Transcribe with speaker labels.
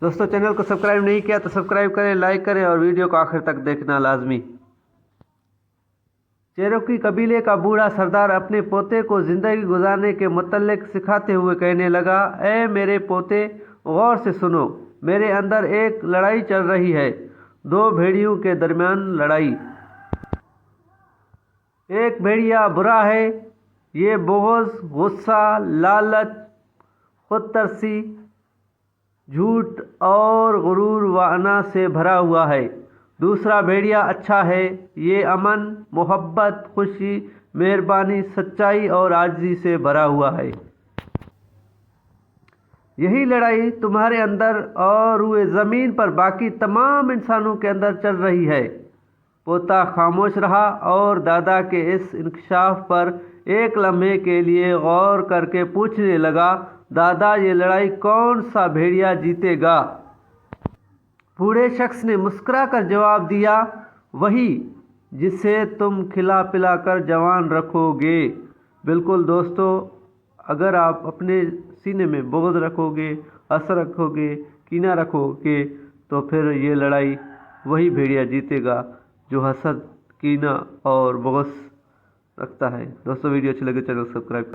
Speaker 1: दोस्तों चैनल को सब्सक्राइब नहीं किया तो सब्सक्राइब करें, लाइक करें और वीडियो को आखिर तक देखना लाजमी। चेरोकी कबीले का बूढ़ा सरदार अपने पोते को जिंदगी गुजारने के मुतल्लिक सिखाते हुए कहने लगा, ऐ मेरे पोते, गौर से सुनो, मेरे अंदर एक लड़ाई चल रही है, दो भेड़ियों के दरमियान लड़ाई। एक भेड़िया बुरा है, ये बुग़्ज़, गुस्सा, लालच, खुदतरसी, झूठ और गुरूर व अना से भरा हुआ है। दूसरा भेड़िया अच्छा है, ये अमन, मोहब्बत, खुशी, मेहरबानी, सच्चाई और आजिज़ी से भरा हुआ है। यही लड़ाई तुम्हारे अंदर और रूए ज़मीन पर बाकी तमाम इंसानों के अंदर चल रही है। पोता खामोश रहा और दादा के इस इंकशाफ पर एक लम्हे के लिए गौर करके पूछने लगा, दादा ये लड़ाई कौन सा भेड़िया जीतेगा? बूढ़े शख्स ने मुस्कुरा कर जवाब दिया, वही जिसे तुम खिला पिला कर जवान रखोगे। बिल्कुल दोस्तों, अगर आप अपने सीने में बुग़्ज़ रखोगे, हसद रखोगे, कीना रखोगे, तो फिर ये लड़ाई वही भेड़िया जीतेगा जो हसद, कीना और बुग़्ज़ रखता है। दोस्तों वीडियो अच्छी लगे चैनल सब्सक्राइब